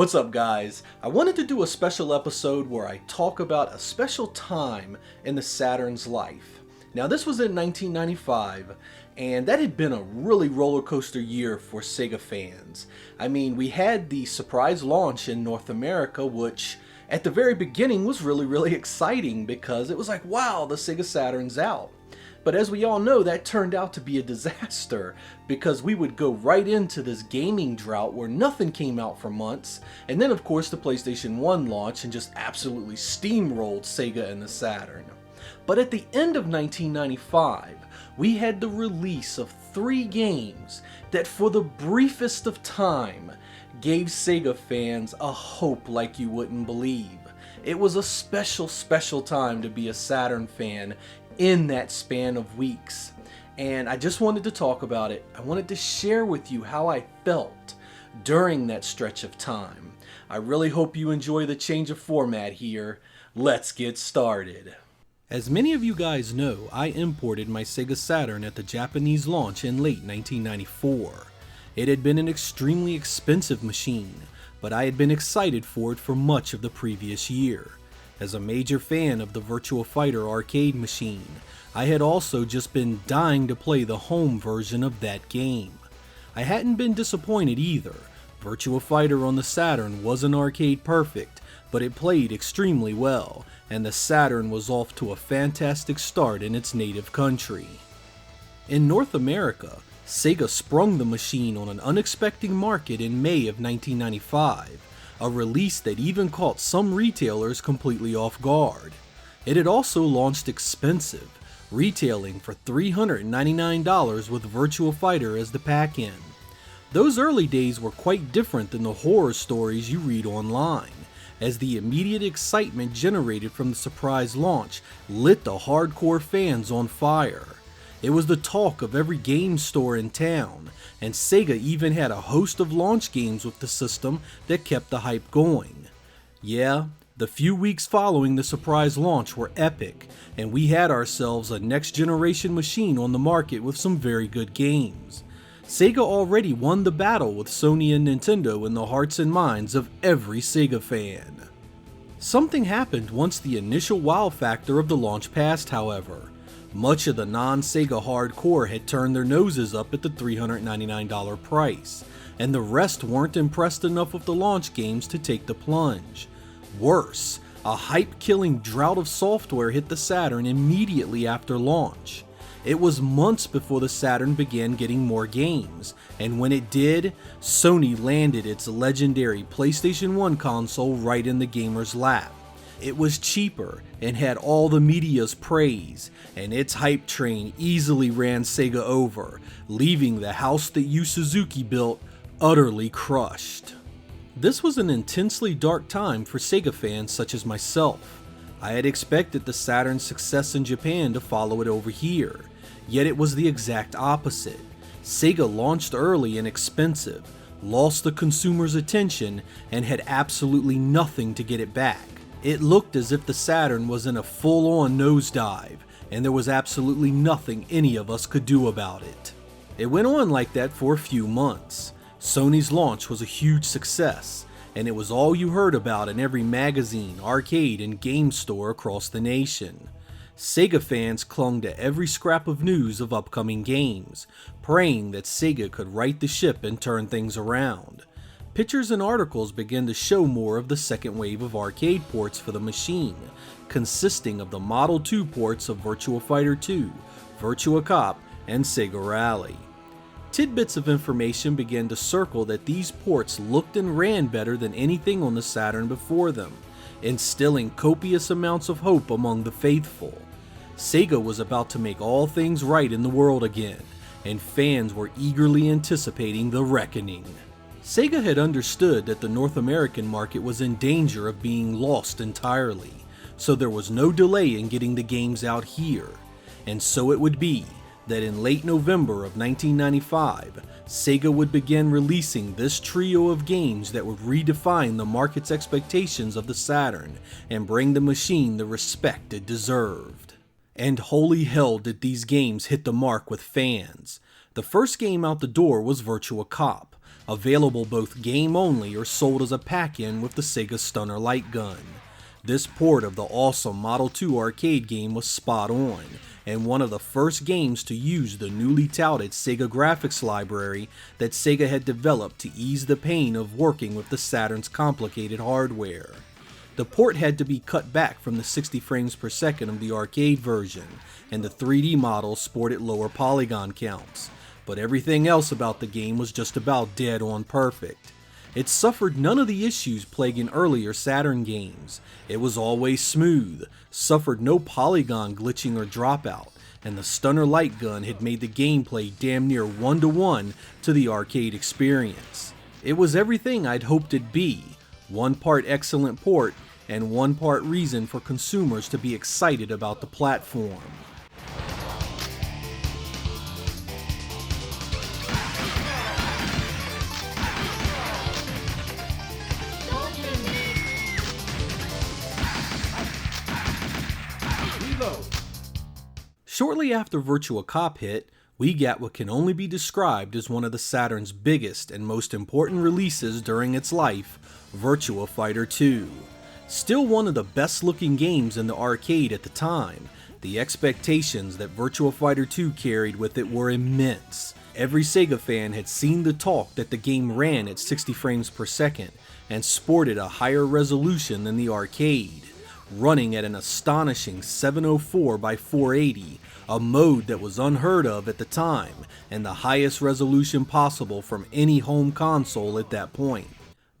What's up, guys? I wanted to do a special episode where I talk about a special time in the Saturn's life. Now, this was in 1995, and that had been a really roller coaster year for Sega fans. I mean, we had the surprise launch in North America, which at the very beginning was really exciting because it was like, wow, the Sega Saturn's out. But as we all know, that turned out to be a disaster because we would go right into this gaming drought where nothing came out for months, and then of course the PlayStation 1 launched and just absolutely steamrolled Sega and the Saturn. But at the end of 1995, we had the release of 3 games that for the briefest of time gave Sega fans a hope like you wouldn't believe. It was a special time to be a Saturn fan in that span of weeks, and I just wanted to talk about it. I wanted to share with you how I felt during that stretch of time. I really hope you enjoy the change of format here. Let's get started. As many of you guys know, I imported my Sega Saturn at the Japanese launch in late 1994. It had been an extremely expensive machine, but I had been excited for it for much of the previous year. As a major fan of the Virtua Fighter arcade machine, I had also just been dying to play the home version of that game. I hadn't been disappointed either. Virtua Fighter on the Saturn wasn't arcade perfect, but it played extremely well, and the Saturn was off to a fantastic start in its native country. In North America, Sega sprung the machine on an unexpected market in May of 1995. A release that even caught some retailers completely off guard. It had also launched expensive, retailing for $399 with Virtua Fighter as the pack-in. Those early days were quite different than the horror stories you read online, as the immediate excitement generated from the surprise launch lit the hardcore fans on fire. It was the talk of every game store in town, and Sega even had a host of launch games with the system that kept the hype going. Yeah, the few weeks following the surprise launch were epic, and we had ourselves a next-generation machine on the market with some very good games. Sega already won the battle with Sony and Nintendo in the hearts and minds of every Sega fan. Something happened once the initial wow factor of the launch passed, however. Much of the non-Sega hardcore had turned their noses up at the $399 price, and the rest weren't impressed enough with the launch games to take the plunge. Worse, a hype-killing drought of software hit the Saturn immediately after launch. It was months before the Saturn began getting more games, and when it did, Sony landed its legendary PlayStation 1 console right in the gamer's lap. It was cheaper and had all the media's praise, and its hype train easily ran Sega over, leaving the house that Yu Suzuki built utterly crushed. This was an intensely dark time for Sega fans such as myself. I had expected the Saturn's success in Japan to follow it over here, yet it was the exact opposite. Sega launched early and expensive, lost the consumer's attention, and had absolutely nothing to get it back. It looked as if the Saturn was in a full-on nosedive, and there was absolutely nothing any of us could do about it. It went on like that for a few months. Sony's launch was a huge success, and it was all you heard about in every magazine, arcade, and game store across the nation. Sega fans clung to every scrap of news of upcoming games, praying that Sega could right the ship and turn things around. Pictures and articles began to show more of the second wave of arcade ports for the machine, consisting of the Model 2 ports of Virtua Fighter 2, Virtua Cop, and Sega Rally. Tidbits of information began to circle that these ports looked and ran better than anything on the Saturn before them, instilling copious amounts of hope among the faithful. Sega was about to make all things right in the world again, and fans were eagerly anticipating the reckoning. Sega had understood that the North American market was in danger of being lost entirely, so there was no delay in getting the games out here. And so it would be that in late November of 1995, Sega would begin releasing this trio of games that would redefine the market's expectations of the Saturn and bring the machine the respect it deserved. And holy hell did these games hit the mark with fans. The first game out the door was Virtua Cop, available both game only or sold as a pack-in with the Sega Stunner light gun. This port of the awesome Model 2 arcade game was spot on, and one of the first games to use the newly touted Sega graphics library that Sega had developed to ease the pain of working with the Saturn's complicated hardware. The port had to be cut back from the 60 frames per second of the arcade version, and the 3D models sported lower polygon counts, but everything else about the game was just about dead on perfect. It suffered none of the issues plaguing earlier Saturn games. It was always smooth, suffered no polygon glitching or dropout, and the Stunner light gun had made the gameplay damn near one-to-one to the arcade experience. It was everything I'd hoped it'd be, one part excellent port, and one part reason for consumers to be excited about the platform. Shortly after Virtua Cop hit, we got what can only be described as one of the Saturn's biggest and most important releases during its life, Virtua Fighter 2. Still one of the best looking games in the arcade at the time, the expectations that Virtua Fighter 2 carried with it were immense. Every Sega fan had seen the talk that the game ran at 60 frames per second and sported a higher resolution than the arcade, running at an astonishing 704 by 480, a mode that was unheard of at the time and the highest resolution possible from any home console at that point.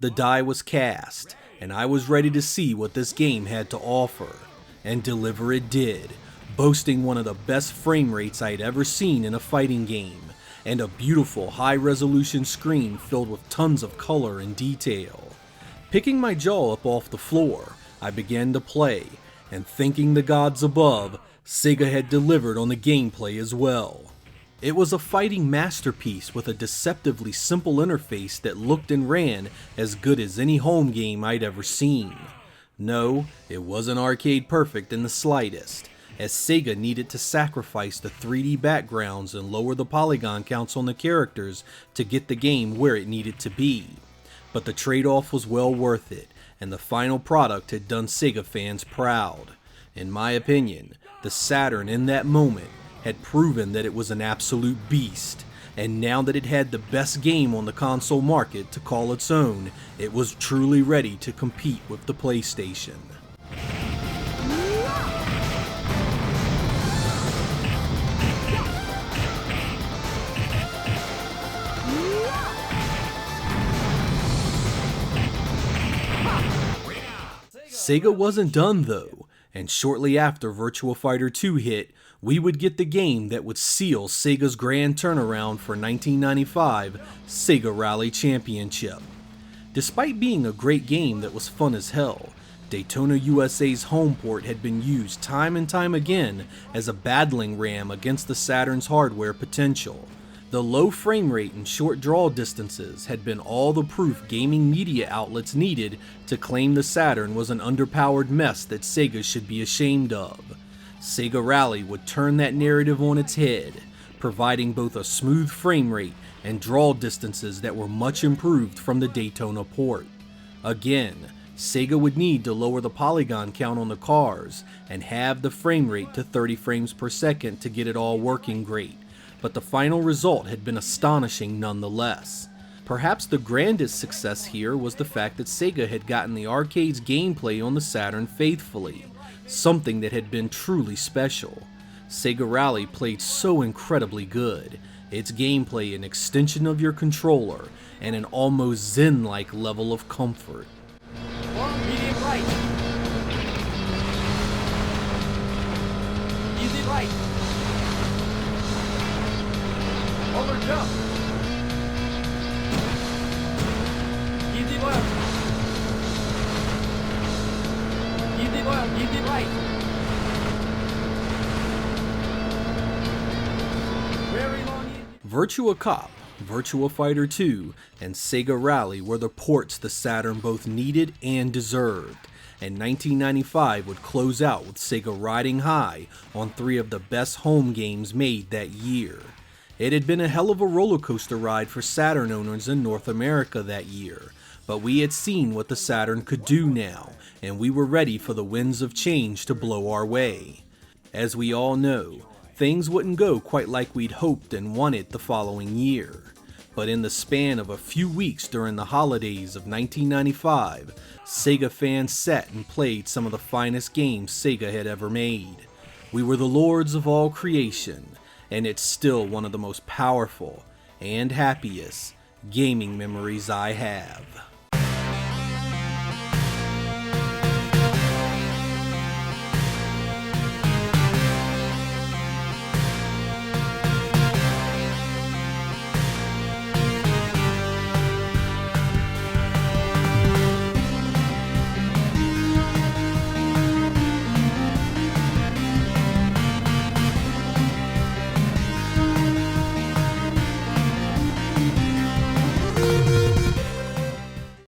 The die was cast, and I was ready to see what this game had to offer, and deliver it did, boasting one of the best frame rates I'd ever seen in a fighting game, and a beautiful high-resolution screen filled with tons of color and detail. Picking my jaw up off the floor, I began to play, and thanking the gods above, Sega had delivered on the gameplay as well. It was a fighting masterpiece with a deceptively simple interface that looked and ran as good as any home game I'd ever seen. No, it wasn't arcade perfect in the slightest, as Sega needed to sacrifice the 3D backgrounds and lower the polygon counts on the characters to get the game where it needed to be. But the trade-off was well worth it, and the final product had done Sega fans proud. In my opinion, the Saturn in that moment had proven that it was an absolute beast, and now that it had the best game on the console market to call its own, it was truly ready to compete with the PlayStation. Sega wasn't done though, and shortly after Virtua Fighter 2 hit, we would get the game that would seal Sega's grand turnaround for 1995, Sega Rally Championship. Despite being a great game that was fun as hell, Daytona USA's home port had been used time and time again as a battling ram against the Saturn's hardware potential. The low frame rate and short draw distances had been all the proof gaming media outlets needed to claim the Saturn was an underpowered mess that Sega should be ashamed of. Sega Rally would turn that narrative on its head, providing both a smooth frame rate and draw distances that were much improved from the Daytona port. Again, Sega would need to lower the polygon count on the cars and halve the frame rate to 30 frames per second to get it all working great, but the final result had been astonishing nonetheless. Perhaps the grandest success here was the fact that Sega had gotten the arcade's gameplay on the Saturn faithfully, something that had been truly special. Sega Rally played so incredibly good, its gameplay an extension of your controller, and an almost zen-like level of comfort. Long, medium, right. Easy right. Over jump. Easy left. Easy left, easy right. Very long easy. Virtua Cop, Virtua Fighter 2, and Sega Rally were the ports the Saturn both needed and deserved, and 1995 would close out with Sega riding high on three of the best home games made that year. It had been a hell of a roller coaster ride for Saturn owners in North America that year, but we had seen what the Saturn could do now, and we were ready for the winds of change to blow our way. As we all know, things wouldn't go quite like we'd hoped and wanted the following year. But in the span of a few weeks during the holidays of 1995, Sega fans sat and played some of the finest games Sega had ever made. We were the lords of all creation, and it's still one of the most powerful and happiest gaming memories I have.